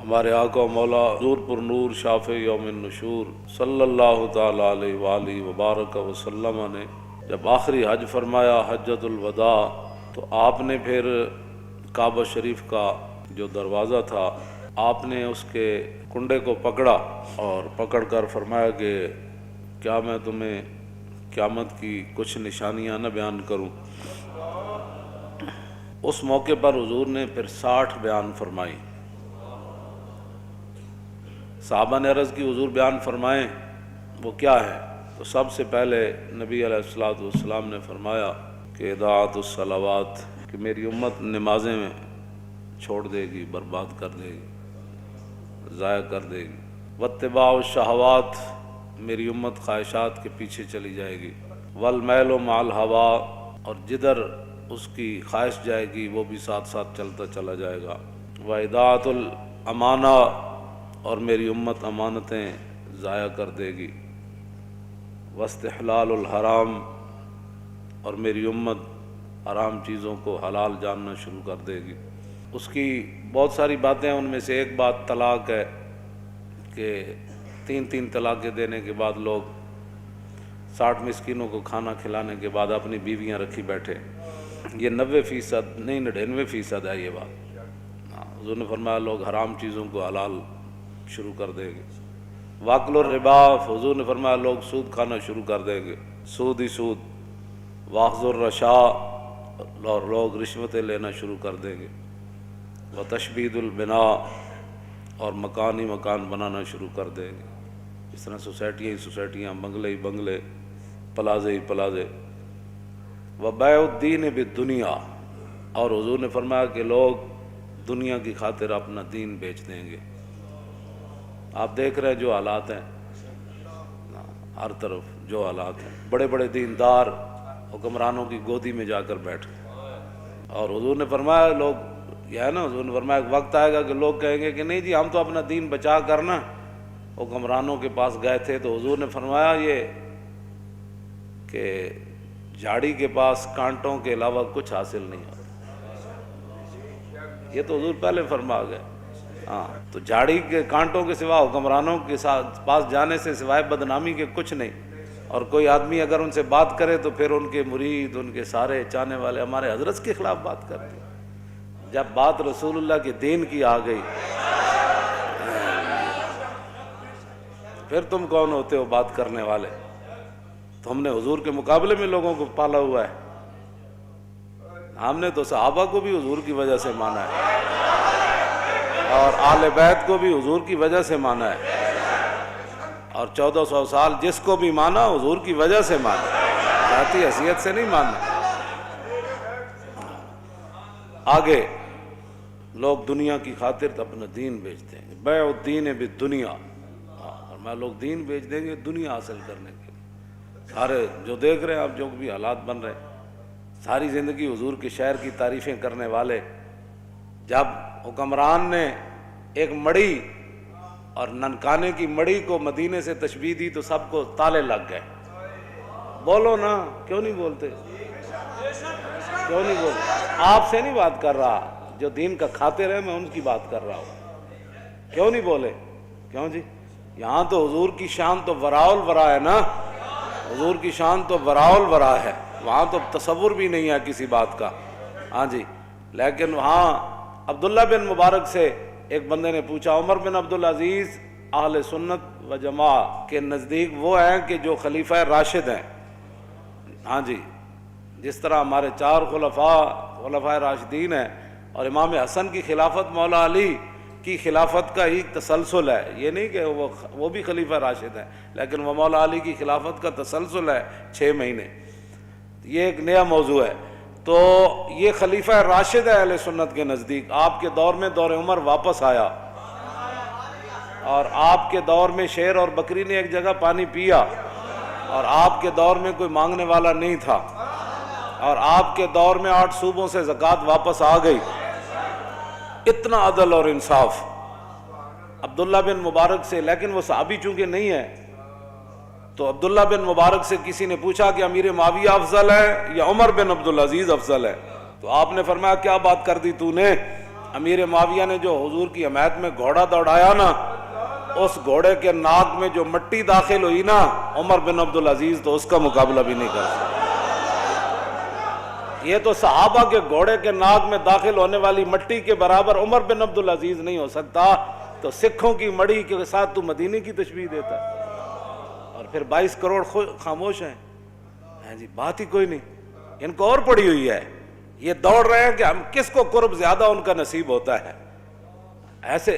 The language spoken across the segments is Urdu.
ہمارے آقا و مولا حضور پر نور شافع یوم النشور صلی اللہ تعالیٰ علیہ وآلہ وبارک وسلم نے جب آخری حج فرمایا حجۃ الوداع، تو آپ نے پھر کعبہ شریف کا جو دروازہ تھا آپ نے اس کے کنڈے کو پکڑا اور پکڑ کر فرمایا کہ کیا میں تمہیں قیامت کی کچھ نشانیاں نہ بیان کروں۔ اس موقع پر حضور نے پھر 60 بیان فرمائی۔ صحابہ نے عرض کی حضور بیان فرمائیں وہ کیا ہے؟ تو سب سے پہلے نبی علیہ الصلوۃ والسلام نے فرمایا کہ اضاعت الصلوات، کہ میری امت نمازیں چھوڑ دے گی، برباد کر دے گی، ضائع کر دے گی۔ واتباع الشہوات، میری امت خواہشات کے پیچھے چلی جائے گی۔ والمیل مع الہوا، اور جدھر اس کی خواہش جائے گی وہ بھی ساتھ ساتھ چلتا چلا جائے گا۔ واضاعت الامانہ، اور میری امت امانتیں ضائع کر دے گی۔ واستحلال الحرام، اور میری امت حرام چیزوں کو حلال جاننا شروع کر دے گی۔ اس کی بہت ساری باتیں ہیں، ان میں سے ایک بات طلاق ہے کہ 3 طلاقیں دینے کے بعد لوگ 60 مسکینوں کو کھانا کھلانے کے بعد اپنی بیویاں رکھی بیٹھے۔ یہ 90% نہیں 99% ہے یہ بات۔ حضور نے فرمایا لوگ حرام چیزوں کو حلال شروع کر دیں گے۔ واکل الربا، حضور نے فرمایا لوگ سود کھانا شروع کر دیں گے، سود ہی سود۔ واخذ الرشا، اور لوگ رشوتیں لینا شروع کر دیں گے۔ وتشبید البناء، اور مکان ہی مکان بنانا شروع کر دیں گے۔ اس طرح سوسائٹیاں ہی سوسائٹیاں، بنگلے ہی بنگلے، پلازے ہی پلازے۔ وبیع الدین بالدنیا، اور حضور نے فرمایا کہ لوگ دنیا کی خاطر اپنا دین بیچ دیں گے۔ آپ دیکھ رہے ہیں جو حالات ہیں، ہر طرف جو حالات ہیں، بڑے بڑے دیندار حکمرانوں کی گودی میں جا کر بیٹھے۔ اور حضور نے فرمایا لوگ، یہ ہے نا، حضور نے فرمایا ایک وقت آئے گا کہ لوگ کہیں گے کہ نہیں جی ہم تو اپنا دین بچا کر نا حکمرانوں کے پاس گئے تھے۔ تو حضور نے فرمایا یہ کہ جھاڑی کے پاس کانٹوں کے علاوہ کچھ حاصل نہیں ہوتا۔ یہ تو حضور پہلے فرما گئے۔ ہاں، تو جھاڑی کے کانٹوں کے سوا حکمرانوں کے پاس جانے سے سوائے بدنامی کے کچھ نہیں۔ اور کوئی آدمی اگر ان سے بات کرے تو پھر ان کے مرید، ان کے سارے چاہنے والے ہمارے حضرت کے خلاف بات کرتے ہیں۔ جب بات رسول اللہ کے دین کی آ گئی پھر تم کون ہوتے ہو بات کرنے والے؟ تو ہم نے حضور کے مقابلے میں لوگوں کو پالا ہوا ہے۔ ہم نے تو صحابہ کو بھی حضور کی وجہ سے مانا ہے، اور آل بیت کو بھی حضور کی وجہ سے مانا ہے، اور 1400 سال جس کو بھی مانا حضور کی وجہ سے مانا، ذاتی حیثیت سے نہیں ماننا۔ آگے لوگ دنیا کی خاطر اپنا دین بیچ دیں گے۔ بیع الدین بالدنیا، اور میں لوگ دین بیچ دیں گے دنیا حاصل کرنے کے لیے۔ سارے جو دیکھ رہے ہیں آپ، جو بھی حالات بن رہے ہیں، ساری زندگی حضور کے شہر کی تعریفیں کرنے والے، جب حکمران نے ایک مڑی اور ننکانے کی مڑی کو مدینے سے تشبیہ دی تو سب کو تالے لگ گئے۔ بولو نا، کیوں نہیں بولتے؟ کیوں نہیں بولتے؟ آپ سے نہیں بات کر رہا، جو دین کا خاطر ہے میں ان کی بات کر رہا ہوں۔ کیوں نہیں بولے؟ کیوں جی؟ یہاں تو حضور کی شان تو وراء الورا ہے نا، حضور کی شان تو وراء الورا ہے، وہاں تو تصور بھی نہیں ہے کسی بات کا۔ ہاں جی، لیکن وہاں عبداللہ بن مبارک سے ایک بندے نے پوچھا، عمر بن عبدالعزیز اہل سنت و جماعت کے نزدیک وہ ہیں کہ جو خلیفہ راشد ہیں۔ ہاں جی، جس طرح ہمارے 4 خلفاء راشدین ہیں، اور امام حسن کی خلافت مولا علی کی خلافت کا ہی تسلسل ہے۔ یہ نہیں کہ وہ بھی خلیفہ راشد ہیں، لیکن وہ مولا علی کی خلافت کا تسلسل ہے 6 مہینے۔ یہ ایک نیا موضوع ہے۔ تو یہ خلیفہ راشد ہے اہل سنت کے نزدیک۔ آپ کے دور میں دور عمر واپس آیا، اور آپ کے دور میں شیر اور بکری نے ایک جگہ پانی پیا، اور آپ کے دور میں کوئی مانگنے والا نہیں تھا، اور آپ کے دور میں 8 صوبوں سے زکوٰۃ واپس آ گئی۔ اتنا عدل اور انصاف عبداللہ بن مبارک سے۔ لیکن وہ صحابی چونکہ نہیں ہے، تو عبداللہ بن مبارک سے کسی نے پوچھا کہ امیر معاویہ افضل ہے یا عمر بن عبدالعزیز افضل ہے؟ تو آپ نے فرمایا کیا بات کر دی تو نے؟ امیر معاویہ نے جو حضور کی حمایت میں گھوڑا دوڑایا نا، اس گھوڑے کے ناک میں جو مٹی داخل ہوئی نا، عمر بن عبدالعزیز تو اس کا مقابلہ بھی نہیں کر سکتے۔ یہ تو صحابہ کے گھوڑے کے ناک میں داخل ہونے والی مٹی کے برابر عمر بن عبدالعزیز نہیں ہو سکتا، تو سکھوں کی مڑی کے ساتھ تو مدینے کی تشبیہ دیتا ہے، اور پھر 22 کروڑ خاموش ہیں جی، بات ہی کوئی نہیں، ان کو اور پڑی ہوئی ہے، یہ دوڑ رہے ہیں کہ ہم کس کو قرب زیادہ ان کا نصیب ہوتا ہے۔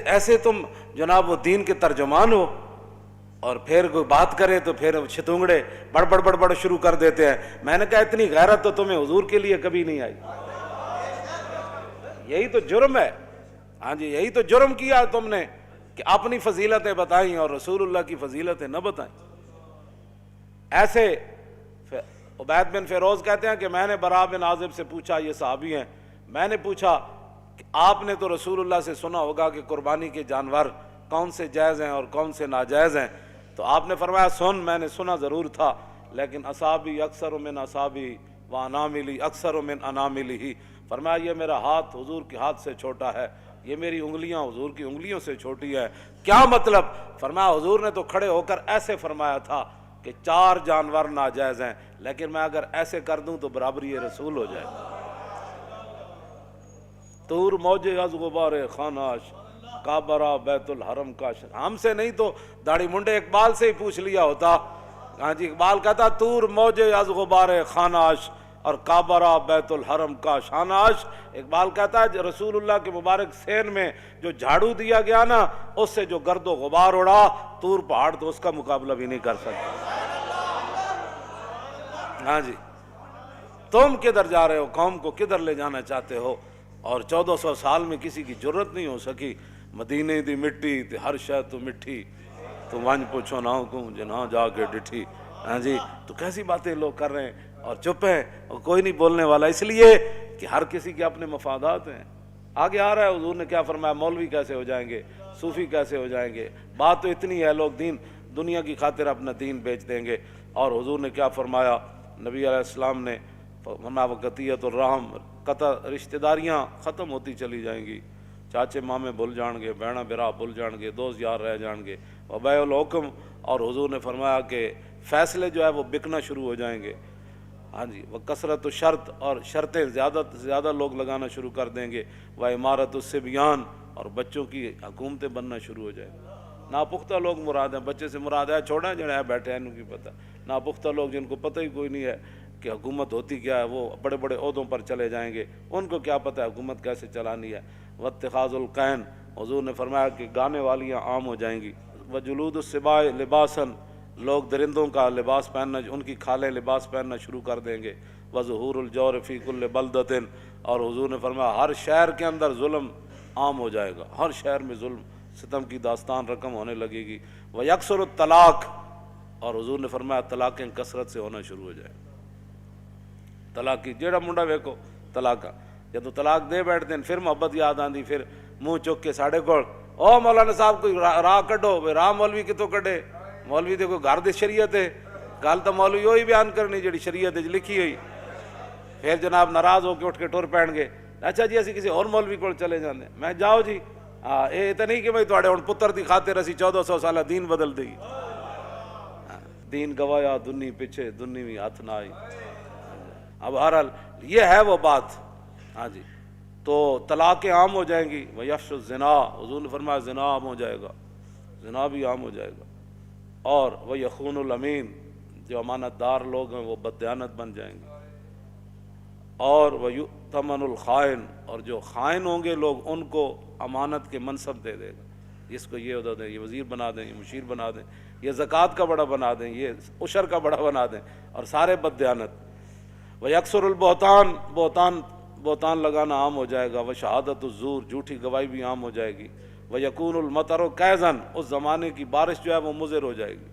ایسے تم جناب وہ دین کے ترجمان ہو، اور پھر کوئی بات کرے تو پھر چھتونگڑے بڑ شروع کر دیتے ہیں۔ میں نے کہا اتنی غیرت تو تمہیں حضور کے لیے کبھی نہیں آئی، یہی تو جرم ہے، ہاں جی یہی تو جرم کیا تم نے کہ اپنی فضیلتیں بتائیں اور رسول اللہ کی فضیلتیں نہ بتائیں۔ ایسے عبید بن فیروز کہتے ہیں کہ میں نے براء بن عازب سے پوچھا، یہ صحابی ہیں، میں نے پوچھا کہ آپ نے تو رسول اللہ سے سنا ہوگا کہ قربانی کے جانور کون سے جائز ہیں اور کون سے ناجائز ہیں، تو آپ نے فرمایا میں نے سنا ضرور تھا، لیکن اصابی اکثر من اصابی و اناملی اکثر من اناملی، فرمایا یہ میرا ہاتھ حضور کے ہاتھ سے چھوٹا ہے، یہ میری انگلیاں حضور کی انگلیوں سے چھوٹی ہے۔ کیا مطلب؟ فرمایا حضور نے تو کھڑے ہو کر ایسے فرمایا تھا کہ 4 جانور ناجائز ہیں، لیکن میں اگر ایسے کر دوں تو برابری رسول ہو جائے گا۔ طور موجے از غبار خاناش، کعبہ بیت الحرم کاش۔ ہم سے نہیں تو داڑھی منڈے اقبال سے ہی پوچھ لیا ہوتا، ہاں جی اقبال کہتا طور موجے از غبار خاناش اور کعبہ بیت الحرم کا شاناش۔ اقبال کہتا ہے رسول اللہ کے مبارک سین میں جو جھاڑو دیا گیا نا، اس سے جو گرد و غبار اڑا، طور پہاڑ تو اس کا مقابلہ بھی نہیں کر سکتا۔ ہاں جی تم کدھر جا رہے ہو، قوم کو کدھر لے جانا چاہتے ہو؟ اور 1400 سال میں کسی کی جرت نہیں ہو سکی، مدینے دی مٹی تے ہر شے تو مٹھی، تو ونج پوچھو نہ کو جنہاں جا کے ڈٹھی۔ ہاں جی تو کیسی باتیں لوگ کر رہے ہیں اور چپ ہیں اور کوئی نہیں بولنے والا، اس لیے کہ ہر کسی کے اپنے مفادات ہیں۔ آگے آ رہا ہے حضور نے کیا فرمایا، مولوی کیسے ہو جائیں گے، صوفی کیسے ہو جائیں گے، بات تو اتنی ہے، لوگ دنیا کی خاطر اپنا دین بیچ دیں گے۔ اور حضور نے کیا فرمایا، نبی علیہ السلام نے فرمایا وقتیت الرحم، قطع رشتہ داریاں ختم ہوتی چلی جائیں گی، چاچے مامے بھول جان گے، بہنا برا بھول جان گے، دوست یار رہ جان گے، وبیع الحکم، اور حضور نے فرمایا کہ فیصلے جو ہے وہ بکنا شروع ہو جائیں گے۔ ہاں جی وہ کثرت و شرط، اور شرطیں زیادہ سے زیادہ لوگ لگانا شروع کر دیں گے، وہ عمارت الصبیان، اور بچوں کی حکومتیں بننا شروع ہو جائیں گی۔ ناپختہ لوگ مراد ہیں، بچے سے مراد ہے چھوڑیں جڑے ہیں بیٹھے ہیں ان کی پتہ، ناپختہ لوگ جن کو پتہ ہی کوئی نہیں ہے کہ حکومت ہوتی کیا ہے، وہ بڑے بڑے عہدوں پر چلے جائیں گے، ان کو کیا پتہ ہے حکومت کیسے چلانی ہے۔ واتخاذ القین، حضور نے فرمایا کہ گانے والیاں عام ہو جائیں گی۔ وجلود السباع لباسا، لوگ درندوں کا لباس پہننا، ان کی کھالیں لباس پہننا شروع کر دیں گے۔ وظہور الجور فی کل بلدۃ، اور حضور نے فرمایا ہر شہر کے اندر ظلم عام ہو جائے گا، ہر شہر میں ظلم ستم کی داستان رقم ہونے لگے گی۔ ویکثر الطلاق، اور حضور نے فرمایا طلاقیں کثرت سے ہونا شروع ہو جائیں، طلاق کی جیڑا منڈا ویکو طلاق، جب تو طلاق دے بیٹھتے ہیں پھر محبت یاد آندی، پھر منہ چک کے ساڑے کول او مولانا صاحب کوئی راہ کڈو، راہ مولوی کتوں کڈے، مولوی دے کوئی گھر دی شریعت ہے، گل تو مولوی وہی بیان کرنی جڑی شریعت وچ لکھی ہوئی، پھر جناب ناراض ہو کے اٹھ کے ٹر پین گے، اچھا جی اسی کسی اور مولوی کول چلے جاندے، میں جاؤ جی، ہاں یہ تو نہیں کہ بھائی تواڈے ہن پتر دی خاطر اسی 1400 سالہ دین بدل دئی، دین گوایا دنی پیچھے دنی بھی ہاتھ نہ آئی۔ اب بہرحال یہ ہے وہ بات، ہاں جی تو طلاقیں عام ہو جائیں گی۔ ویفش الزنا، حضور نے فرمایا زنا عام ہو جائے گا، زنا بھی عام ہو جائے گا۔ اور وہ یخون الامین، جو امانت دار لوگ ہیں وہ بددیانت بن جائیں گے۔ اور وہ یؤتمن الخائن، اور جو خائن ہوں گے لوگ ان کو امانت کے منصب دے دے گا، اس کو یہ عہدہ دیں، یہ وزیر بنا دیں، یہ مشیر بنا دیں، یہ زکوٰۃ کا بڑا بنا دیں، یہ عشر کا بڑا بنا دیں، اور سارے بددیانت۔ ویکثر البہتان، بہتان لگانا عام ہو جائے گا۔ وشہادت الزور، جھوٹی گواہی بھی عام ہو جائے گی۔ ویکون المطر کیزن، اس زمانے کی بارش جو ہے وہ مضر ہو جائے گی۔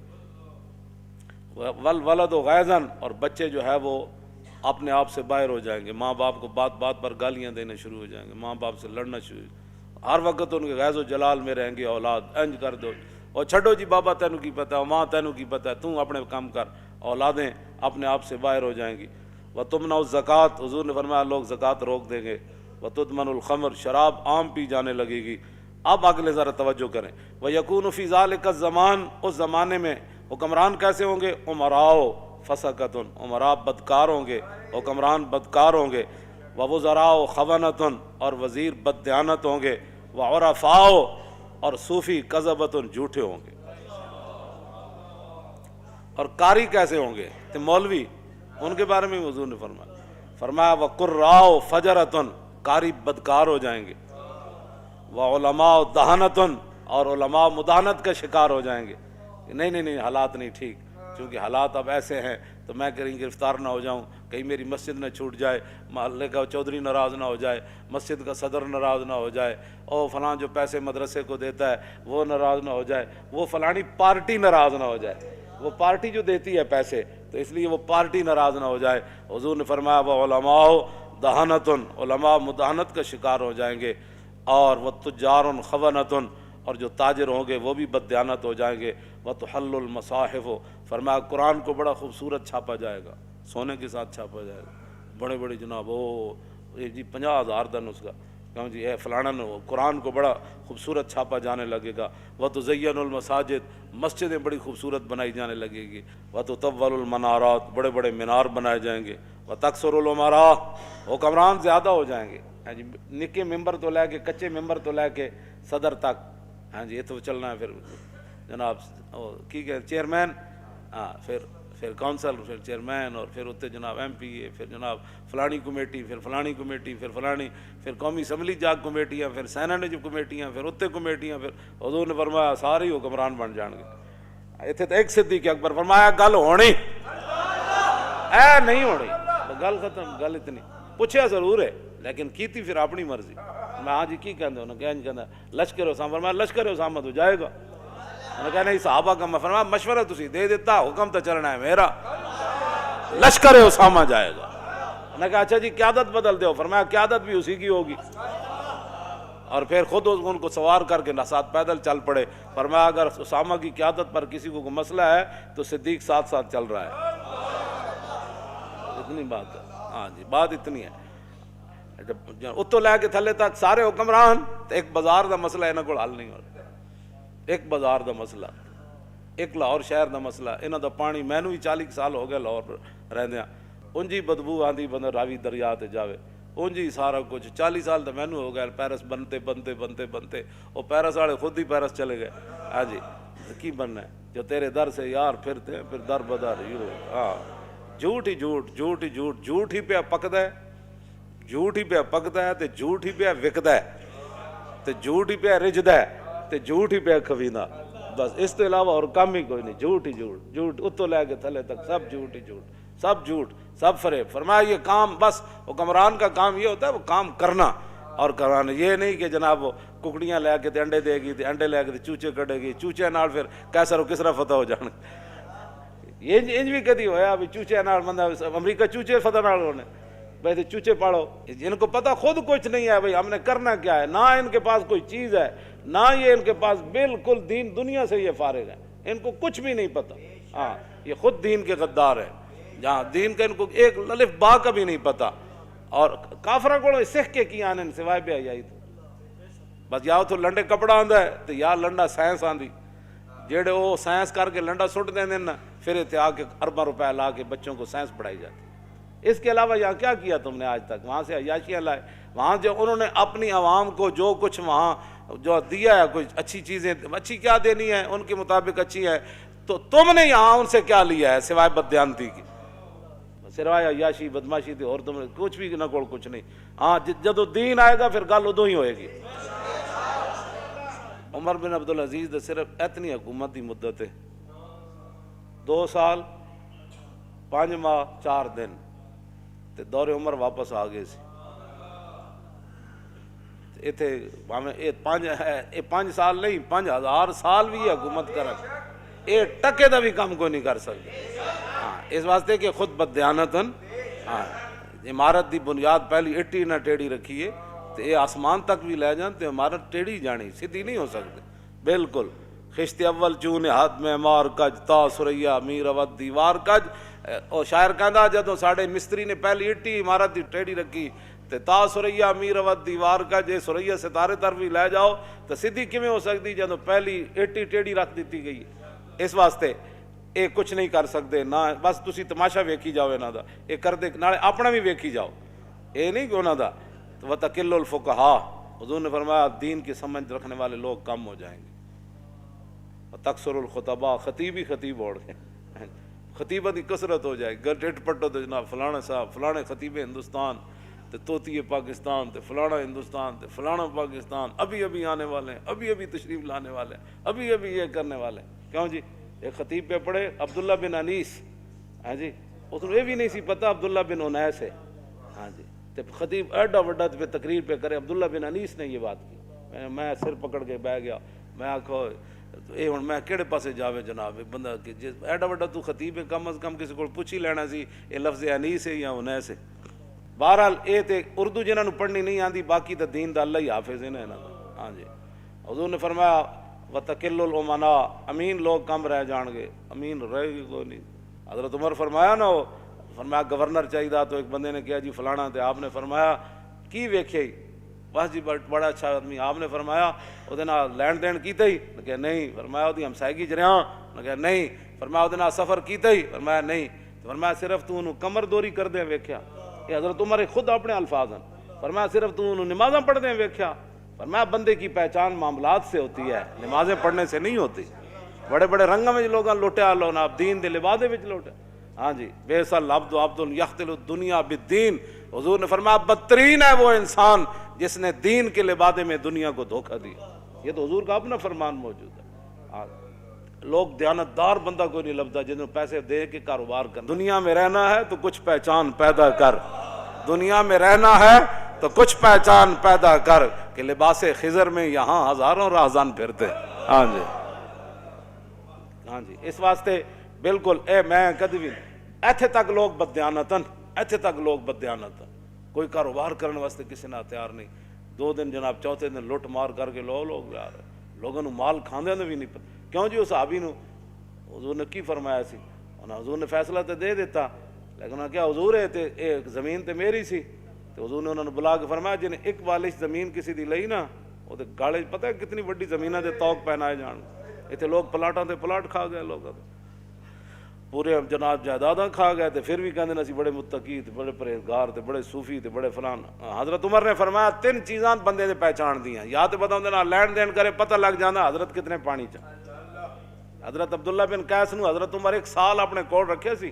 والولد غیظن، اور بچے جو ہے وہ اپنے آپ سے باہر ہو جائیں گے، ماں باپ کو بات بات پر گالیاں دینے شروع ہو جائیں گے، ماں باپ سے لڑنا شروع، ہر وقت ان کے غیظ و جلال میں رہیں گے، اولاد انج کر دو، اور چھڈو جی بابا تینوں کی پتہ ہے، ماں تینوں کی پتہ ہے، تم اپنے کام کر، اولادیں اپنے آپ سے باہر ہو جائیں گی۔ وَتُمْنَعُ الزَّکَاۃ، حضور نے فرمایا لوگ زکوٰۃ روک دیں گے۔ وتدمن الخمر، شراب عام پی جانے لگے گی۔ اب اگلے ذرا توجہ کریں، وَيَكُونُ فِي ذَلِكَ الزَّمَانِ، اس زمانے میں حکمران کیسے ہوں گے؟ عمراء فسقۃ، عمراء بدکار ہوں گے، حکمران بدکار ہوں گے، ووزراء خونۃ، اور وزیر بددیانت ہوں گے، وعرفاء، اور صوفی کذبۃ، جھوٹے ہوں گے۔ اور قاری کیسے ہوں گے؟ تو مولوی، ان کے بارے میں حضور نے فرمایا وقراء فجرۃ، قاری بدکار ہو جائیں گے، وعلماء دہنۃ، اور علماء مداحنت کا شکار ہو جائیں گے۔ نہیں حالات نہیں ٹھیک، چونکہ حالات اب ایسے ہیں تو میں کہیں گرفتار نہ ہو جاؤں، کہیں میری مسجد نہ چھوٹ جائے، محلے کا چودھری ناراض نہ ہو جائے، مسجد کا صدر ناراض نہ ہو جائے، اور فلاں جو پیسے مدرسے کو دیتا ہے وہ ناراض نہ ہو جائے، وہ فلانی پارٹی ناراض نہ ہو جائے، وہ پارٹی جو دیتی ہے پیسے تو اس لیے وہ پارٹی ناراض نہ ہو جائے۔ حضور نے فرمایا وہ علماء دہنۃ، علماء مداحنت کا شکار ہو جائیں گے، اور وہ تجار خونۃ، اور جو تاجر ہوں گے وہ بھی بددیانت ہو جائیں گے، وتحل المصاحف، فرمایا قرآن کو بڑا خوبصورت چھاپا جائے گا، سونے کے ساتھ چھاپا جائے گا، بڑے بڑے جناب جی 50,000 دن اس کا، کہوں جی اے فلانا قرآن کو بڑا خوبصورت چھاپا جانے لگے گا، وتزین المساجد، مسجدیں بڑی خوبصورت بنائی جانے لگے گی، وتطول المنارات، بڑے بڑے مینار بنائے جائیں گے، وتکثر الامراء، حکمران زیادہ ہو جائیں گے، ہاں جی نکے ممبر تو لے کے کچے ممبر تو لے کے صدر تک، ہاں جی یہ تو چلنا ہے، پھر جناب کی کہ چیئرمین، ہاں پھر کونسل، پھر چیئرمین، اور پھر اتنے جناب ایم پی اے، پھر جناب فلانی کمیٹی، پھر فلانی کمیٹی، پھر فلانی، پھر قومی اسمبلی جاگ کمیٹیاں، پھر سینٹ کمیٹیاں، پھر اتنے کمیٹیاں، پھر حضور نے فرمایا سارے ہی حکمران بن جان گے۔ اتنے تو ایک صدیق اکبر فرمایا گل ہونی اے نہیں ہونی، گل ختم، گل اتنی پوچھا ضرور ہے لیکن کیتی پھر اپنی مرضی۔ میں ہاں جی کی کہندے انہوں نے کہنا لشکر اسامہ، فرمایا لشکر اسامہ تو جائے گا، انہوں نے کہا نہیں صحابہ کا، میں فرمایا مشورہ تسی دے دیتا، حکم تو چلنا ہے میرا، لشکر اسامہ جائے گا۔ انہوں نے کہا اچھا جی قیادت بدل دو، فرمایا قیادت بھی اسی کی ہوگی، اور پھر خود ان کو سوار کر کے ساتھ پیدل چل پڑے، فرمایا اگر اسامہ کی قیادت پر کسی کو مسئلہ ہے تو صدیق ساتھ ساتھ چل رہا ہے۔ اتنی بات ہے، ہاں جی بات اتنی ہے۔ اتو لے کے تھلے تک سارے حکمران، تو ایک بازار دا مسئلہ انہاں کول حل نہیں ہوتا، ایک بازار دا مسئلہ، ایک لاہور شہر دا مسئلہ، انہاں دا پانی مینوں ہی 40 سال ہو گئے لاہور رہندیاں، انجی بدبو آندی بندہ راوی دریا تے جاوے، انجی سارا کچھ 40 سال تو مینوں ہو گئے پیرس بنتے وہ پیرس والے خود ہی پیرس چلے گئے، ہاں جی کی بننا ہے جو تیرے در سے یار پھرتے ہیں پھر در بدر، ہاں جھوٹ ہی جھوٹ، جھوٹ ہی جھوٹ، جھوٹ ہی پہ پکدا ہے، جھوٹ ہی پہ پکدا ہے تے جھوٹ ہی پہ وکدا ہے تے جھوٹ ہی پہ رجدا ہے تے جھوٹ ہی پہ کھویندا، بس اس کے علاوہ اور کام ہی کوئی نہیں، جھوٹ ہی جھوٹ، جھوٹ اتوں لے کے تھلے تک سب جھوٹ ہی جھوٹ، سب جھوٹ، سب فریب۔ فرمایا یہ کام بس حکمران کا کام یہ ہوتا ہے وہ کام کرنا اور کرانا، یہ نہیں کہ جناب وہ ککڑیاں لے کے تے انڈے دے گی تے انڈے لے کے تے چوچے کٹے گی، چوچے نال پھر کیسر و کسرا فتح ہو جان، یہ انج بھی کدی ہویا بھی چوچے نال بندہ امریکہ چوچے فتح نال ہونے، بھائی چوچے پاڑو، ان کو پتہ خود کچھ نہیں ہے بھائی ہم نے کرنا کیا ہے، نہ ان کے پاس کوئی چیز ہے، نہ یہ ان کے پاس بالکل دین دنیا سے یہ فارغ ہے، ان کو کچھ بھی نہیں پتہ، ہاں یہ خود دین کے غدار ہیں، جہاں دین کا ان کو ایک الف با کا بھی نہیں پتہ، اور کافرہ کو سکھ کے کی آنے سوائے بھی آئی تو بس یا تو لنڈے کپڑا آندا ہے تو یا لنڈا سائنس آندی، جیڑے وہ سائنس کر کے لنڈا سٹ دیں نا پھر اتنے آ کے ارباں روپے لا کے بچوں کو سائنس پڑھائی جاتی۔ اس کے علاوہ یہاں کیا کیا تم نے آج تک؟ وہاں سے عیاشیاں لائے، وہاں جو انہوں نے اپنی عوام کو جو کچھ وہاں جو دیا ہے، کچھ اچھی چیزیں، اچھی کیا دینی ہے ان کے مطابق اچھی ہے، تو تم نے یہاں ان سے کیا لیا ہے سوائے بددیانتی کی، سوائے عیاشی بدماشی تھی، اور تم نے کچھ بھی نہ کوئی کچھ نہیں۔ ہاں جدو دین آئے گا پھر گل ادو ہی ہوئے گی۔ عمر بن عبدالعزیز دے صرف اتنی حکومت دی مدت ہے 2 سال 5 ماہ 4 دن تے دور عمر واپس آ گئے سی، اتنے یہ 5 سال نہیں 5000 سال بھی حکومت کرن، یہ ٹکے دا بھی کام کوئی نہیں کر سکتے، ہاں اس واسطے کہ خود بددیانتن، ہاں عمارت دی بنیاد پہلی اٹی نہ ٹیڑھی رکھیے تو یہ آسمان تک بھی لے جان تو عمارت ٹیڑھی جانی، سیدھی نہیں ہو سکتی بالکل۔ خشت اول چون ہاتھ میں مار کج تا سریا میر اود دیوار کج، اور شاعر کہندا جدوں ساڈے مستری نے پہلی اٹی عمارت دی ٹیڑھی رکھی تے تا سریا میر ود دیوار کا جے سریا ستارے طرف بھی لے جاؤ تو سیدھی کیویں ہو سکتی جدوں پہلی ایٹی ٹیڑھی رکھ دیتی گئی. اس واسطے یہ کچھ نہیں کر سکتے نہ بس تسی تماشا ویکھی جاؤ انہاں دا, یہ کردے نالے اپنا بھی ویکھی جاؤ, یہ نہیں کہ انہاں دا. وَتَقِلُّ الْفُقَهَاءُ حضور نے فرمایا دین کی سمجھ رکھنے والے لوگ کم ہو جائیں گے. وَتَكْثُرُ الْخُطَبَاء خطیب ہی خطیب اوڑ گئے, خطیبہ کی کثرت ہو جائے گی. ڈٹ پٹو تو جناب فلانا صاحب فلانے خطیب ہندوستان تے طوطی پاکستان تے فلانا ہندوستان تے فلانا پاکستان ابھی ابھی آنے والے ہیں, ابھی ابھی تشریف لانے والے ہیں, ابھی ابھی یہ کرنے والے ہیں. کیوں جی ایک خطیب پہ پڑھے عبداللہ بن انیس, ہاں جی اس کو یہ بھی نہیں سی پتہ عبداللہ بن انیس ہے. ہاں جی تے خطیب ایڈا وڈا پہ تقریر پہ کرے عبداللہ بن انیس نے یہ بات کی. میں سر پکڑ کے بہ گیا, میں آکھو اے ہن میں کہڑے پاسے جاوے جناب, بندہ کہ جس ایڈا وڈا تو خطیب ہے کم از کم کسی کو پوچھ ہی لینا سی یہ لفظ انیس ہے یا انیس ہے. بہرحال اے تے اردو جنہاں نوں پڑھنی نہیں آندی باقی تے دین دا اللہ ہی حافظ ہے نا انہاں دا. ہاں جی حضور نے فرمایا وَتَقِلُّ الْأُمَنَاء امین لوگ کم رہ جان گے, امین رہے گی کوئی نہیں. حضرت عمر فرمایا نا, وہ فرمایا گورنر چاہیے تو ایک بندے نے کہا جی فلانا, تے آپ نے فرمایا کی ویکھے ہی بس جی بڑا اچھا آدمی. آپ نے فرمایا وہ لین دین کیتے ہی, نے کہا نہیں. فرمایا وہ ہمسائیگی جریاں, نے کہا نہیں. فرمایا وہ سفر کیتے ہی, فرمایا نہیں. فرمایا صرف تو انہوں کمر دوری کر دیں ویکھیا. یہ حضرت عمر خود اپنے الفاظ ہیں. فرمایا صرف تو انہوں نمازاں پڑھ دیں ویکھیا. فرمایا بندے کی پہچان معاملات سے ہوتی ہے, نمازیں پڑھنے سے نہیں ہوتی. بڑے بڑے رنگوں میں لوگاں لوٹیا لو نا دین دے لبادے وچ لوٹیا. ہاں جی بیس العبد عبد یختل الدنیا بالدین. حضور نے فرمایا بدترین ہے وہ انسان جس نے دین کے لبادے میں دنیا کو دھوکہ دیا. یہ تو حضور کا اپنا فرمان موجود ہے. لوگ دیانتدار بندہ کوئی نہیں لبدا جنہوں پیسے دے کے کاروبار کر. دنیا میں رہنا ہے تو کچھ پہچان پیدا کر, دنیا میں رہنا ہے تو کچھ پہچان پیدا کر, کہ لباس خضر میں یہاں ہزاروں راہزان پھرتے. ہاں جی ہاں جی اس واسطے بالکل اے میں کدی بھی ایتھے تک لوگ بددیانتن, ایتھے تک لوگ بددیانتن, کوئی کاروبار کرنے واسطے کسی نہ تیار نہیں. 2 دن جناب چوتھے دن لٹ مار کر کے لوگ جا رہے, لوگوں نے مال کھاندے نے بھی نہیں پتہ. کیوں جی اس صحابی نو حضور نے کی فرمایا سی, حضور نے فیصلہ تو دے دیتا لیکن کیا حضور ہے تے ایک زمین تے میری سی. تو حضور نے انہوں نے بلا کے فرمایا جن ایک بالش زمین کسی دی لئی نا وہ تے گاڑے پتہ ہے کتنی بڑی زمینہ دے توق پہنائے جان. اتنے لوگ پلاٹاں تے پلاٹ کھا گئے, لوگ پورے جناب جائیداداں کھا گئے تے پھر بھی کہندے نا سی بڑے متقی تے بڑے پرہیزگار تے بڑے صوفی تے بڑے فلان. حضرت عمر نے فرمایا 3 چیزاں بندے نے پہچان دیاں, یا تے بتاؤں نا لین دین کرے پتہ لگ جانا حضرت کتنے پانی چاہ. حضرت عبداللہ بن قیس نو حضرت عمر 1 سال اپنے کول رکھے سی,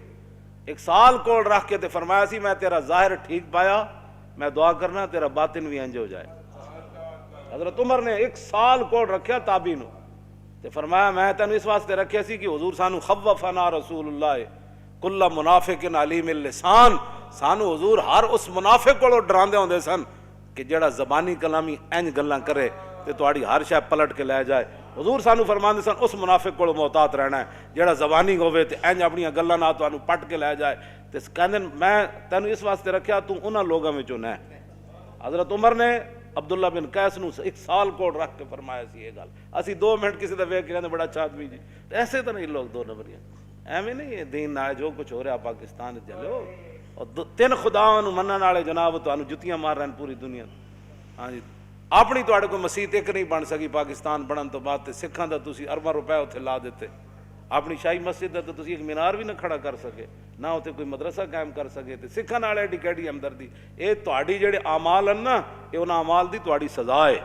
1 سال کول رکھ کے تے فرمایا سی میں تیرا ظاہر ٹھیک پایا, میں دعا کرنا تیرا باطن بھی انج ہو جائے. حضرت عمر نے 1 سال کول رکھیا تابعی نو تے فرمایا میں تینوں اس واسطے رکھیا سی کہ حضور سانو خوفنا رسول اللہ کل منافق علیم اللسان. سانو حضور ہر اس منافق کو ڈراندے ہوندے سن کہ جڑا زبانی کلامی انج گلاں کرے تے تہاڈی ہر شے پلٹ کے لے جائے. حضور سانو فرماندے سن اس منافق کو محتاط رہنا ہے جڑا زبانی ہوے تے انج اپنی گلاں نال تانوں پٹ کے لے جائے. تے کہندے میں تینوں اس واسطے رکھیا تو انہاں لوگاں وچوں نہ. حضرت عمر نے عبداللہ بن قیس نو 1 سال کو رکھ کے فرمایا سی یہ گل. اسی 2 منٹ کسی دا ویکھ کے کہندے بڑا اچھا آدمی جی. ایسے تو نہیں لوگ 2 نمبریاں ایویں نہیں ہے دین نہ جو کچھ ہو رہا پاکستان چلو اور 3 خداواں نو منن والے جناب تانوں جتیاں مار رہے پوری دنیا. ہاں جی اپنی تواڈے کوئی مسجد ایک نہیں بن سکی پاکستان بنن تو بعد تے سکھاں دا تسی ارباں روپے اتھے لا دیتے. اپنی شاہی مسجد دا تو تسی ایک مینار بھی نہ کھڑا کر سکے, نہ اتنے کوئی مدرسہ قائم کر سکے. تے سکھاں نال ایڈی کیڑی ہمدردی. اے تہاڈی جڑے اعمال ہیں نا اے انہاں اعمال دی تہاڈی سزا ہے.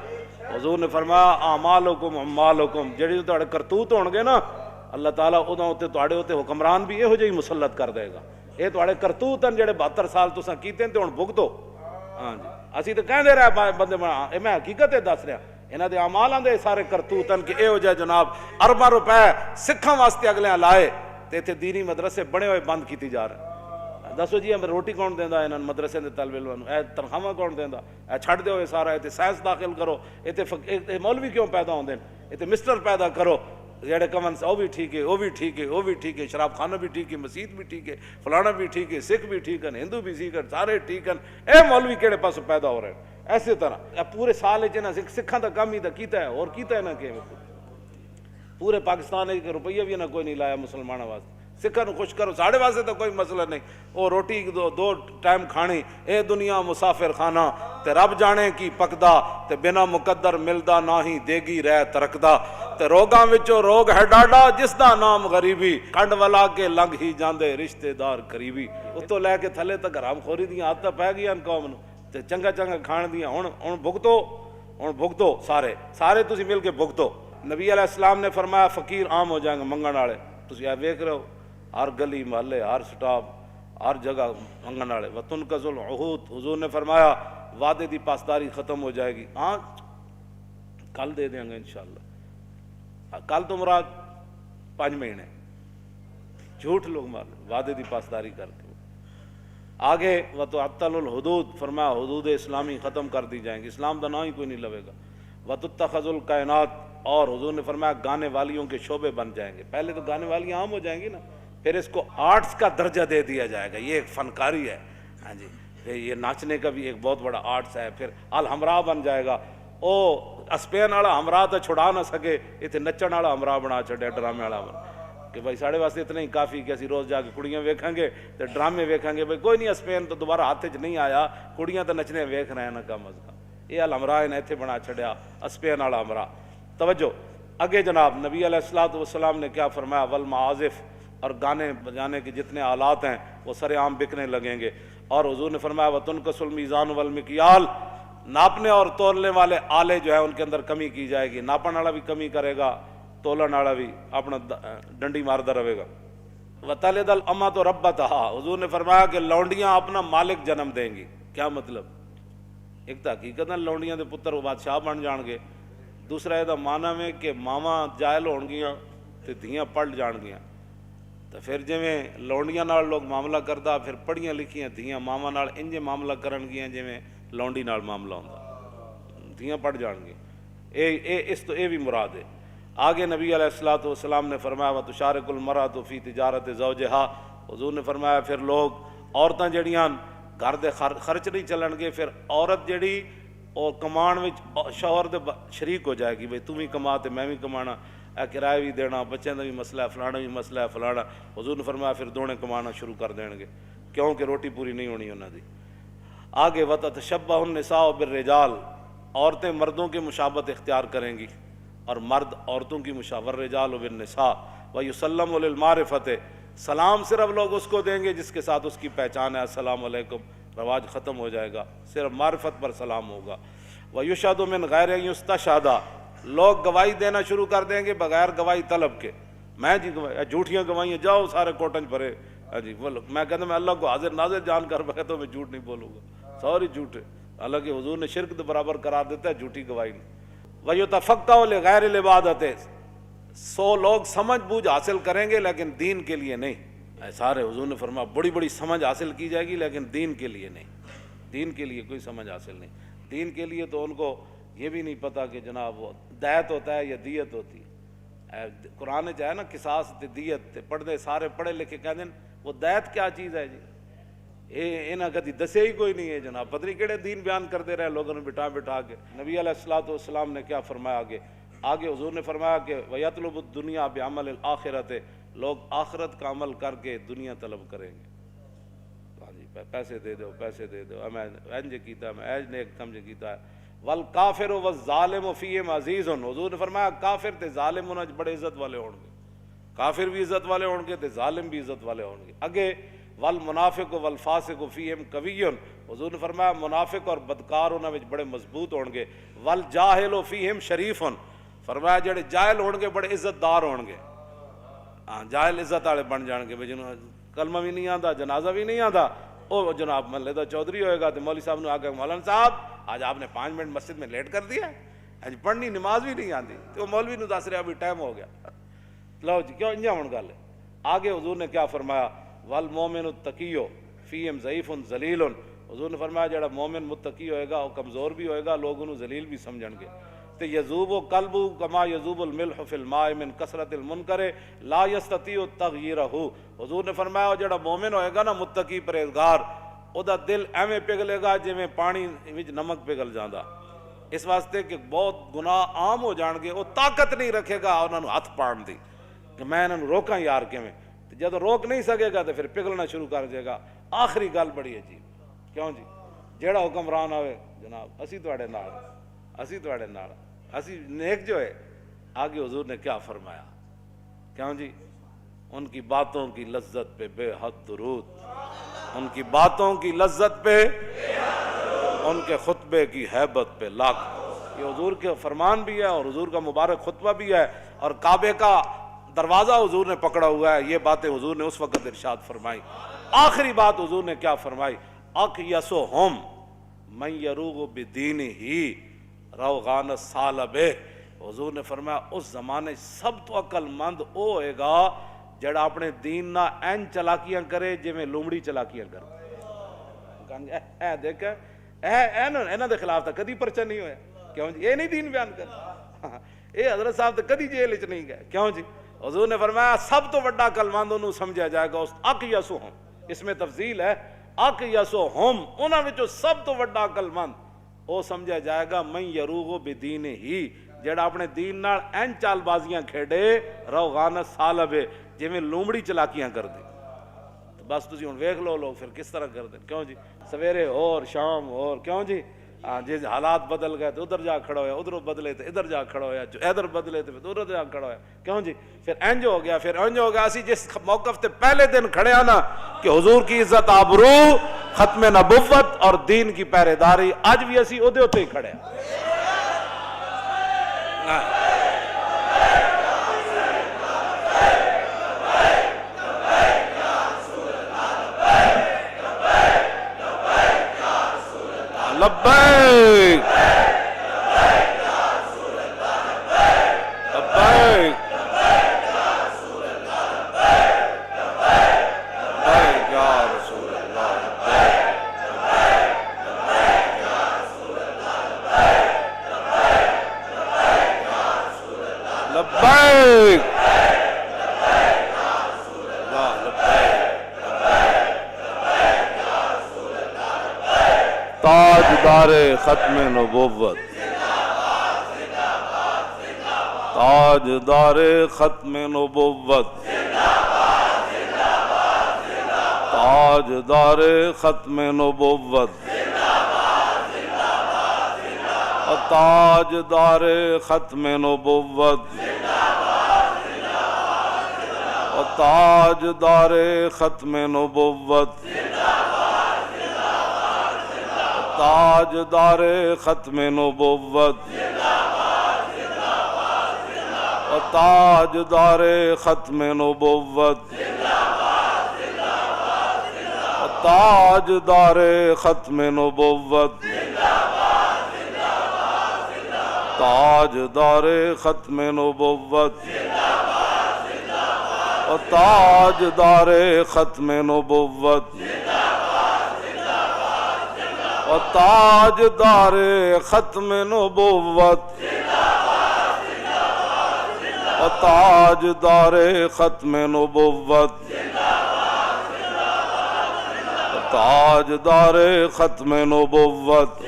حضور نے فرمایا اعمالکم اعمالکم, جڑے تہاڈے کرتوت ہون گے نا اللہ تعالیٰ اُداں تے تہاڈے تے حکمران بھی یہو جہی مسلط کر دے گا. اے تہاڈے کرتوت ہیں جڑے 72 سال تساں کیتے تے ہن بھگتو. ہاں جی اسی تے کہندے رہے بندے اے میں حقیقت دس رہا انہاں دے اعمالاں دے سارے کرتوت ہیں کہ یہو جہے جناب ارباں روپے سکھاں واسطے اگلے لائے تے اتنے دینی مدرسے بنے ہوئے بند کیتی جا رہے. دسو جی ہمیں روٹی کون دیندا انہاں مدرسے دے طالب علماں اے تنخواہ کون دیندا؟ اے چھڈ دیو اے سارا اتنے سائنس داخل کرو, اتنے مولوی کیوں پیدا ہوندے اتنے مسٹر پیدا کرو جڑے کمن سے وہ بھی ٹھیک ہے وہ بھی ٹھیک ہے وہ بھی ٹھیک ہے, شراب خانہ بھی ٹھیک ہے, مسجد بھی ٹھیک ہے, فلانا بھی ٹھیک ہے, سکھ بھی ٹھیک ہے, ہندو بھی ٹھیک ہے, سارے ٹھیک ہیں. اے مولوی کہڑے پاس پیدا ہو رہے ہیں. ایسے طرح پورے سال سکھاں دا کام ہی دا کیتا ہے اور کیتا ہے نا کہ پورے پاکستان ایک روپیہ بھی نہ کوئی نہیں لایا مسلمانوں واسطے. سکھاں نوں خوش کرو، ساڑے واسطے تو کوئی مسئلہ نہیں، وہ روٹی دو ٹائم کھانی، اے دنیا مسافر خانہ، تے رب جانے کی پکدا، تے بنا مقدر ملدا نہ ہی دیگی رہ ترکدا، تے روگاں وچوں روگ ہے ڈاڈا جس دا نام غریبی، کنڈ ولا کے لنگ ہی جاندے رشتے دار قریبی۔ اتوں لے کے تھلے تک حرام خوری دیاں عادتاں پی گئیاں قوم نوں، تے چنگا چنگا کھان دیاں، ہن بھگتو سارے تسی مل کے بھگتو۔ نبی علیہ السلام نے فرمایا فقیر عام ہو جائیں گے، منگن والے تسی اے ویکھ رہے ہو، ہر گلی محلے ہر سٹاپ ہر جگہ منگن والے۔ وتنقض العہود، حضور نے فرمایا وعدے دی پاسداری ختم ہو جائے گی، ہاں کل دے دیں گے انشاءاللہ، کل تو مراد 5 مہینے، جھوٹ لوگ مار وعدے دی پاسداری کر کے۔ آگے وتعطل الحدود، فرمایا حدود اسلامی ختم کر دی جائیں گی، اسلام دا نام ہی کوئی نہیں لوے گا۔ وتتخذ الکائنات، اور حضور نے فرمایا گانے والیوں کے شعبے بن جائیں گے، پہلے تو گانے والیاں عام ہو جائیں گی نا، پھر اس کو آرٹس کا درجہ دے دیا جائے گا، یہ ایک فنکاری ہے، ہاں جی، یہ ناچنے کا بھی ایک بہت بڑا آرٹس ہے۔ پھر الحمراء بن جائے گا، او اسپین والا ہمراہ تو چھڑا نہ سکے، اتنے نچن والا ہمراہ بنا چھڑیا، ڈرامے والا بنا کہ بھائی ساڑے واسطے اتنا ہی کافی کہ اسی روز جا کے کڑیاں ویکھیں گے تو ڈرامے ویکھیں گے، بھائی کوئی نہیں اسپین تو دوبارہ ہاتھ چ نہیں آیا، کڑیاں تو نچنے ویکھ رہے ہیں نا کم از کم، یہ الحمراہ نے اتنے بنا چھڑیا اسپین والا ہمراہ۔ توجہ اگے جناب نبی علیہ الصلوۃ والسلام نے کیا فرمایا، والمعازف، اور گانے بجانے کے جتنے آلات ہیں وہ سر عام بکنے لگیں گے، اور حضور نے فرمایا وتنقص المیزان والمکیال، ناپنے اور تولنے والے آلے جو ہیں ان کے اندر کمی کی جائے گی، ناپن والا بھی کمی کرے گا، تولن والا بھی اپنا ڈنڈی مارتا رہے گا۔ وتلد الامۃ ربتہا، حضور نے فرمایا کہ لونڈیاں اپنا مالک جنم دیں گی۔ کیا مطلب؟ ایک تو حقیقت لونڈیاں دے پتر بادشاہ بن جان گے، دوسرا یہ معنی میں کہ ماواں جائل ہون گیاں تے دھیاں پڑھ جان گیاں، تو پھر جویں لونڈیاں نال لوگ معاملہ کردا، پھر پڑھیاں لکھیاں دھیاں ماواں نال انجے معاملہ کرن گیاں جویں لونڈی نال معاملہ ہوندا، دھیاں پڑھ جان گے، اس تو یہ بھی مراد ہے۔ آگے نبی علیہ الصلوۃ والسلام نے فرمایا وتشارک المرأۃ فی تجارت زوجہا، حضور نے فرمایا پھر لوگ عورتاں جڑیاں گھر دے خرچ نہیں چلن گے، پھر عورت جڑی اور کمان وچ شوہر دے شریک ہو جائے گی، بھئی تم بھی کما تے میں بھی کمانا، اے کرایہ بھی دینا، بچوں کا بھی مسئلہ ہے، فلانا بھی مسئلہ ہے فلانا، حضور نے فرمایا پھر دونے کمانا شروع کر دیں گے، کیونکہ روٹی پوری نہیں ہونی انہاں دی۔ آگے وتتشبہ النساء بالرجال، عورتیں مردوں کی مشابہت اختیار کریں گی اور مرد عورتوں کی مشابہت، والرجال بالنساء ویسلم للمعرفۃ، سلام صرف لوگ اس کو دیں گے جس کے ساتھ اس کی پہچان ہے، السلام علیکم رواج ختم ہو جائے گا، صرف معرفت پر سلام ہوگا۔ وَيُشْهَدُ مِنْ غَيْرِ أَنْ يُسْتَشْهَدَ، لوگ گواہی دینا شروع کر دیں گے بغیر گواہی طلب کے، میں جی گواہی، جھوٹیاں گواہیاں جاؤ سارے کوٹنج بھرے، جی میں کہتا میں اللہ کو حاضر ناظر جان کر بکھتا میں جھوٹ نہیں بولوں گا، سوری جھوٹ ہے، حالانکہ حضور نے شرک کے برابر قرار دیتا ہے جھوٹی گواہی نہیں۔ وَيُتَفَقَّهُ لِغَيْرِ الْعِبَادَةِ، 100 لوگ سمجھ بوجھ حاصل کریں گے لیکن دین کے لیے نہیں، سارے حضور نے فرمایا بڑی بڑی سمجھ حاصل کی جائے گی لیکن دین کے لیے نہیں، دین کے لیے کوئی سمجھ حاصل نہیں، دین کے لیے تو ان کو یہ بھی نہیں پتا کہ جناب وہ دیت ہوتا ہے یا دیت ہوتی ہے، قرآن جو ہے نا قصاص دیت پڑھتے سارے پڑھے لکھے کہہ دیں وہ دیت کیا چیز ہے جی، انہاں کدی دسے ہی کوئی نہیں ہے جناب، پتہ نہیں کہڑے دین بیان کرتے رہے لوگوں نے بٹھا بٹھا کے۔ نبی علیہ الصلوۃ والسلام نے کیا فرمایا آگے حضور نے فرمایا کہ وَيَطْلُبُ الدُّنْيَا بِعَمَلِ الْآخِرَةِ، لوگ آخرت کا عمل کر کے دنیا طلب کریں گے، ہاں جی پیسے دے دو پیسے دے دو، میں انج کیتا میں ایج نیک کم کیتا ہے۔ وَالْكَافِرُ وَالظَّالِمُ فِيهِمْ عَزِيزٌ، حضور نے فرمایا کافر تے ظالم انہاں بڑے عزت والے ہون گے، کافر بھی عزت والے ہون گے تے ظالم بھی عزت والے ہون گے۔ اگے والمنافق والفاسق فیہم قوی، حضور نے فرمایا منافق اور بدکار انہاں وچ بڑے مضبوط ہون گے۔ والجاہل فیہم شریف، فرمایا جڑے جاہل ہون گے بڑے عزت دار ہون گے، ہاں جاہل عزت والے بن جان گے، جنہوں کلمہ بھی نہیں آتا جنازہ بھی نہیں آتا، وہ جناب محلے دا چودھری ہوئے گا تو مولوی صاحب نے آ کے مولانا صاحب آج آپ نے 5 منٹ مسجد میں لیٹ کر دیا ہے، پڑھنی نماز بھی نہیں آتی، تو مولوی نے دس رہا ابھی ٹائم ہو گیا، لو جی کیوں انجا ہون گل ہے۔ آگے حضور نے کیا فرمایا والمومن التقی فیہم ضعیف ذلیل، حضور نے فرمایا جڑا مومن متقی ہوئے گا وہ کمزور بھی ہوئے گا، لوگ انہوں ذلیل بھی سمجھن گے۔ تے یذوب قلبہ کما یذوب الملح فی الماء من کثرت المنکر لا یستطیع تغییرہ، حضور نے فرمایا جڑا مومن ہوئے گا نا متقی پرہیزگار، او دا دل ایویں پگھلے گا جویں پانی وچ نمک پگھل جاندا، اس واسطے کہ بہت گناہ عام ہو جان گے، وہ طاقت نہیں رکھے گا انہاں نوں ہاتھ پاڑن دی کہ میں انہاں نوں روکاں یار کیویں، جب روک نہیں سکے گا تو پھر پگھلنا شروع کر دے گا. آخری گل بڑی عجیب, کیوں جی, جیڑا حکمران آوے جناب اسی تواڈے نال, اسی تواڈے نال, اسی نیک جو ہے. آگے حضور نے کیا فرمایا, کیوں جی, ان کی باتوں کی لذت پہ بے حد درود, ان کی باتوں کی لذت پہ, ان کے خطبے کی ہیبت پہ لاکھ. یہ حضور کے فرمان بھی ہے اور حضور کا مبارک خطبہ بھی ہے, اور کعبے کا دروازہ حضور نے پکڑا ہوا ہے. یہ باتیں حضور نے اس وقت ارشاد فرمائی. آخری بات حضور نے کیا فرمائی, اقیسہم من یروغ بدینہ روغان الثعلب. حضور نے فرمایا اس زمانے سب تو عقل مند او ہوئے گا جڑا اپنے دین نہ این چلاکیاں کرے جی میں لومڑی چلاکیاں کرے. اے دیکھ اینا دے خلاف تا کدی پرچہ نہیں ہویا, کیوں جی, یہ نہیں دین بیان کر, اے حضرت صاحب تا کدی جیل وچ نہیں گئے, کیوں جی. حضور نے فرمایا سب تو بڑا عقل مند انہوں سمجھا جائے گا اس اقیسہم, اس میں تفضیل ہے, اقیسہم انہاں وچوں سب تو بڑا عقل مند او سمجھا جائے گا من یروغ بدینہ, جڑا اپنے دین نال این چال بازیاں کھیڑے روغان الثعلب, جی میں لومڑی چلاکیاں کر دے. بس تسی ہن ویکھ لو لوگ پھر کس طرح کر دیں, کیوں جی, سویرے اور شام اور, کیوں جی, جی حالات بدل گئے تو ادھر جا کھڑا ہویا, ادھر بدلے تو ادھر جا کھڑا ہویا, جو ادھر بدلے تو ادھر جا کھڑا ہویا, کیوں جی, پھر انج ہو گیا, پھر انج ہو گیا. اسی جس موقف تے پہلے دن کھڑے آنا کہ حضور کی عزت آبرو, ختم نبوت اور دین کی پہرے داری, اج بھی اسی اودے ہوتے ہی کھڑے ہیں. لبیک لبیک تاجدار ختم نبوت, تاجدار ختم نبوت, تاجدار ختم نبوت, تاجدار ختم نبوت, تاجدار ختم نبوت, تاجدار ختم نبوت, تاجدار ختم نبوت, تاجدار ختم نبوت, تاجدار ختم نبوت, تاجدار ختم نبوت, تاجدار ختم نبوت, تاجدار ختم نبوت, تاجدار ختم نبوت,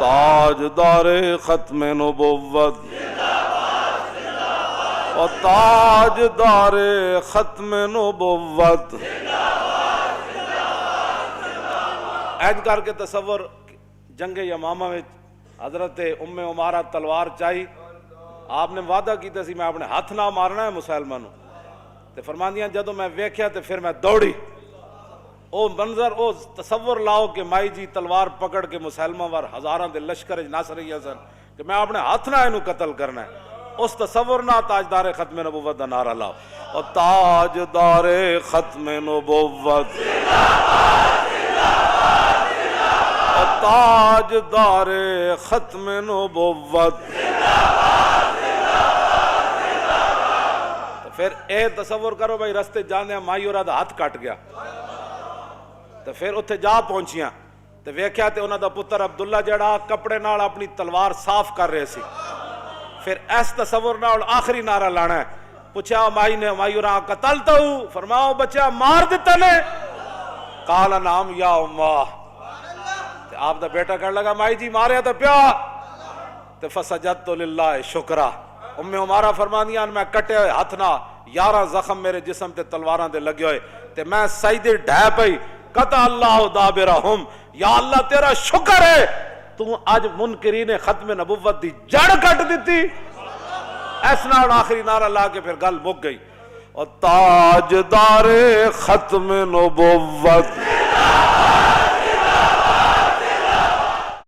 تاجدار ختم نبوت, تاجدار ختم نبوت. اینج کر کے تصور جنگ یمامہ میں حضرت ام عمارہ تلوار چاہی, آپ نے وعدہ کیتا سی میں اپنے ہاتھ نہ مارنا ہے مسلمانوں, تے فرماندیاں جدوں میں ویکھیا تے پھر میں دوڑی. او منظر, او تصور لاؤ کہ مائی جی تلوار پکڑ کے مسلمہ وار ہزاراں دے لشکر نس رہی سن کہ میں اپنے ہاتھ نہ اینو قتل کرنا ہے. اس تصور نہ تاجدار ختم نبوت دا نعرہ لاؤ, اور تاجدار ختم نبوت, تاجدار ختم نبوت. پھر اے تصور کرو بھائی رستے جانے مائی اور ہاتھ کٹ گیا, تو پھر اتھے جا پہنچیاں تو ویکھیا تے انہاں دا پتر عبداللہ جڑا کپڑے نال اپنی تلوار صاف کر رہے سی. پھر اس تصور نال آخری نعرہ لانا ہے. پوچھا مائی نے, مائی اور قتلتا ہوں, فرماؤ بچہ مار دیتا نے, قال نعم یا امہ. آپ دا بیٹا کہنے لگا مائی جی ماریا تو پیا, تو فسجدت للہ شکرہ, ام عمارہ فرمانیاں میں کٹے ہوئے ہاتھ نہ 11 زخم میرے جسم تے تلواراں دے لگے ہوئے تے میں سجدے ڈھے پئی قطع اللہ دابرہم، یا اللہ تیرا شکر ہے تو اج منکرین ختم نبوت دی جڑ کٹ دیتی۔ اس نال آخری نعرہ لا کے پھر گل مک گئی، اور تاجدار ختم نبوت